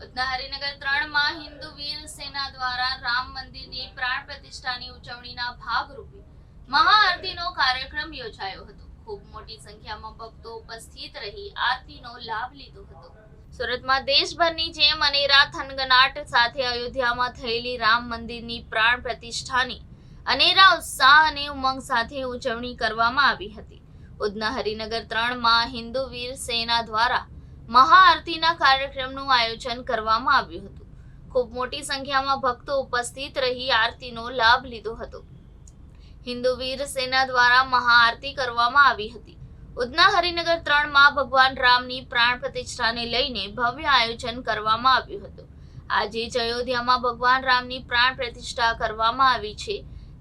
ઉધના હરિનગર 3 માં હિન્દુ વીર સેના દ્વારા રામ મંદિરની પ્રાણ પ્રતિષ્ઠાની ઉજવણીના ભાગરૂપે મહાઆરતીનો કાર્યક્રમ યોજાયો હતો। ખૂબ મોટી સંખ્યામાં ભક્તો ઉપસ્થિત રહી આરતીનો લાભ લીધો હતો। સુરતમાં દેશભરની જેમ અનેરા થનગનાટ સાથે અયોધ્યામાં થયેલી રામ મંદિરની પ્રાણ પ્રતિષ્ઠાની અનેરા ઉત્સાહ અને ઉમંગ સાથે ઉજવણી કરવામાં આવી હતી। ઉધના હરિનગર 3 માં હિન્દુ વીર સેના દ્વારા મહાઆરતીના કાર્યક્રમનું આયોજન કરવામાં આવ્યું હતું। ખૂબ મોટી સંખ્યામાં ભક્તો ઉપસ્થિત રહી આરતીનો લાભ લીધો હતો। હિન્દુ વીર સેના દ્વારા મહાઆરતી કરવામાં આવી હતી। ઉધના હરિનગર 3 માં ભગવાન રામની પ્રાણ પ્રતિષ્ઠાને લઈને ભવ્ય આયોજન કરવામાં આવ્યું હતું। આજે જ અયોધ્યામાં ભગવાન રામની પ્રાણ પ્રતિષ્ઠા કરવામાં આવી છે,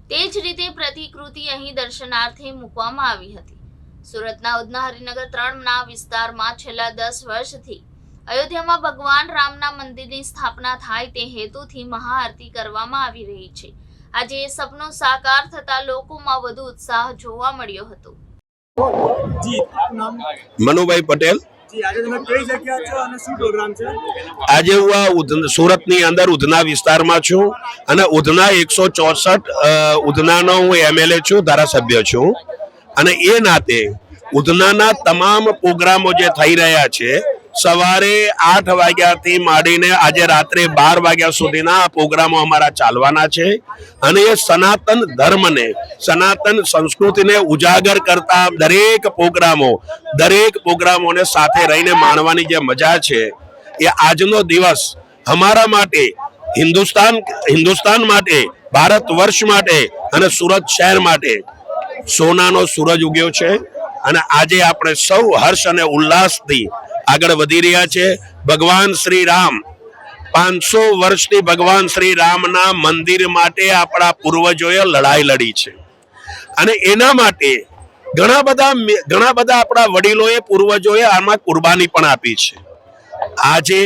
તે જ રીતે પ્રતિકૃતિ અહીં દર્શનાર્થે મૂકવામાં આવી હતી। સુરતના ઉધના હરિનગર 3 ના વિસ્તારમાં છેલ્લા 10 વર્ષથી અયોધ્યામાં ભગવાન રામના મંદિરની સ્થાપના થાય તે હેતુથી મહાઆરતી કરવામાં આવી રહી છે। આજે એ સપનું સાકાર થતા લોકોમાં વધુ ઉત્સાહ જોવા મળ્યો હતો। મનુભાઈ પટેલ। આજે હું સુરતની અંદર ઉધના વિસ્તારમાં છું અને ઉધના 164 ઉધનાનો હું એમએલએ છું, ધારાસભ્ય છું અને એ નાતે ઉધનાના તમામ પ્રોગ્રામો જે થઈ રહ્યા છે સવારે 8 વાગ્યાથી માંડીને આજે રાત્રે 12 વાગ્યા સુધીના પ્રોગ્રામો અમારા ચાલવાના છે અને એ સનાતન ધર્મને, સનાતન સંસ્કૃતિને ઉજાગર કરતા દરેક પ્રોગ્રામોને સાથે રહીને માણવાની જે મજા છે એ આજનો દિવસ અમારા માટે, હિન્દુસ્તાન માટે, ભારત વર્ષ માટે અને સુરત શહેર માટે સોનાનો સૂરજ ઉગ્યો છે અને આજે આપણે સૌ હર્ષ અને ઉલ્લાસથી આગળ વધી રહ્યા છે। ભગવાન શ્રી રામ 500 વર્ષથી ભગવાન શ્રી રામના મંદિર માટે આપણા પૂર્વજોએ લડાઈ લડી છે અને એના માટે ઘણા બધા આપણા વડીલોએ, પૂર્વજોએ આમાં કુરબાની પણ આપી છે। આજે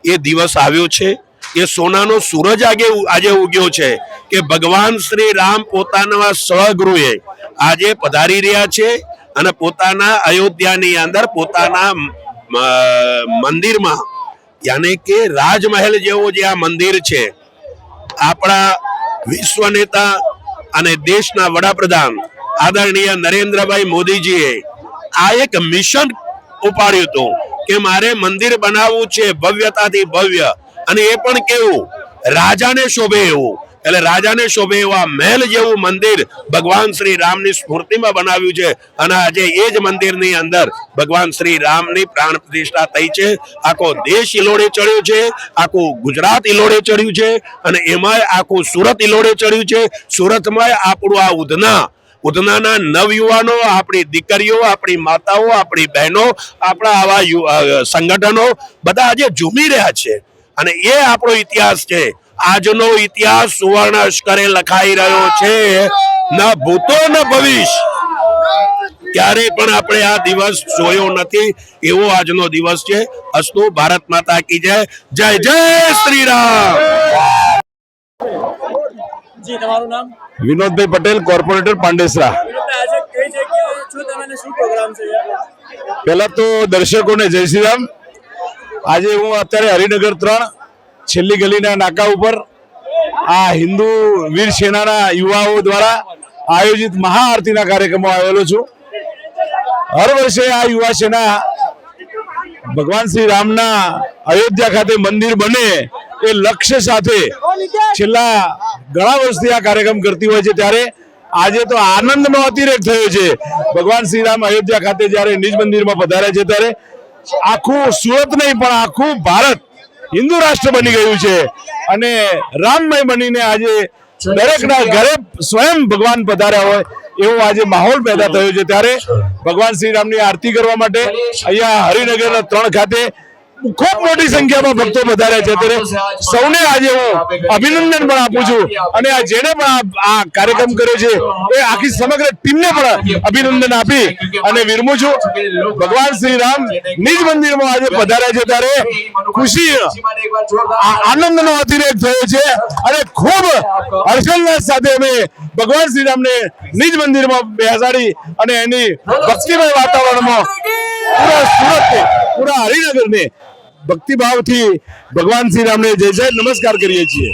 એ દિવસ આવ્યો છે, એ સોનાનો સૂરજ આજે ઉગ્યો છે કે ભગવાન શ્રી રામ પોતાના સ્વગૃહે આજે પધારી રહ્યા છે અને પોતાના અયોધ્યાની અંદર પોતાના મંદિરમાં, યાની કે રાજમહેલ જેવો જે આ મંદિર છે, આપણા વિશ્વ નેતા અને દેશના વડાપ્રધાન આદરણીય નરેન્દ્રભાઈ મોદીજીએ આ એક મિશન ઉપાડ્યું હતું કે મારે મંદિર બનાવવું છે ભવ્યતાથી ભવ્ય અને એ પણ કેવું રાજાને શોભે એવું, એટલે રાજાને શોભે એવા મહેલ જેવું મંદિર ભગવાન શ્રી રામની સ્મૃતિમાં બનાવ્યું છે અને આજે એ જ મંદિરની અંદર ભગવાન શ્રી રામની પ્રાણ પ્રતિષ્ઠા થઈ છે। આખો દેશ ઇલોડે ચડ્યો છે, આખું ગુજરાત ઇલોડે ચડ્યું છે અને એમાંય આખું સુરત ઇલોડે ચડ્યું છે। સુરતમાં આપણું આ ઉધનાના નવયુવાનો, આપણી દીકરીઓ, આપણી માતાઓ, આપણી બહેનો, આપણા આવા સંગઠનો બધા આજે ઝૂમી રહ્યા છે અને એ આપણો ઇતિહાસ છે। આજનો ઇતિહાસ સુવર્ણ અક્ષરે લખાઈ રહ્યો છે, ન ભૂતો ન ભવિષ્ય। ક્યારે પણ આપણે આ દિવસ જોયો નથી એવો આજનો દિવસ છે। અસ્તુ ભારત માતા કી જય। જય જય શ્રી રામ। જી, તમારું નામ? વિનોદભાઈ પટેલ, કોર્પોરેટર પાંડેસરા। આજે કઈ જગ્યાએ છો તમે અને શું પ્રોગ્રામ છે? પહેલા તો દર્શકોને જય શ્રી રામ। આજે હું અત્યારે હરિનગર 3 છેલ્લી ગલીના નાકા ઉપર આ હિન્દુ વીર સેનાના યુવાઓ દ્વારા આયોજિત મહાઆરતીના કાર્યક્રમમાં આવેલો છું। હર વર્ષે આ યુવા સેના ભગવાન શ્રી રામના અયોધ્યા ખાતે મંદિર બને એ લક્ષ્ય સાથે છેલ્લા ઘણા વર્ષથી આ કાર્યક્રમ કરતી હોય છે, ત્યારે આજે તો આનંદનો અતિરેક થયો છે। ભગવાન શ્રી રામ અયોધ્યા ખાતે જ્યારે નિજ મંદિરમાં પધાર્યા છે ત્યારે આખું સુરત નહીં પણ આખું ભારત હિન્દુ રાષ્ટ્ર બની ગયું છે અને રામમય બનીને આજે દરેકના ઘરે સ્વયં ભગવાન પધાર્યા હોય એવો આજે માહોલ પેદા થયો છે। ત્યારે ભગવાન શ્રી રામની આરતી કરવા માટે અહીંયા હરિનગરના 3 ખાતે ખૂબ મોટી સંખ્યામાં ભક્તો પધાર્યા છે। ત્યારે સૌને આજે હું અભિનંદન પણ આપું છું અને આ જેને પણ આ કાર્યક્રમ કર્યો છે એ આખી સમગ્ર ટીમને પણ અભિનંદન આપી અને વિરમું છું। ભગવાન શ્રી રામ નિજ મંદિરમાં આજે પધાર્યા છે ત્યારે ખુશી, આનંદનો અતિરેક થયો છે અને ખૂબ હર્ષોલ્લાસ સાથે અમે ભગવાન શ્રી રામને નિજ મંદિરમાં બેસાડી અને એની ભક્તિમય વાતાવરણમાં પૂરા સુરતને, પૂરા હરિનગરને ભક્તિભાવથી ભગવાન શ્રી રામને જય જય નમસ્કાર કરીએ છીએ.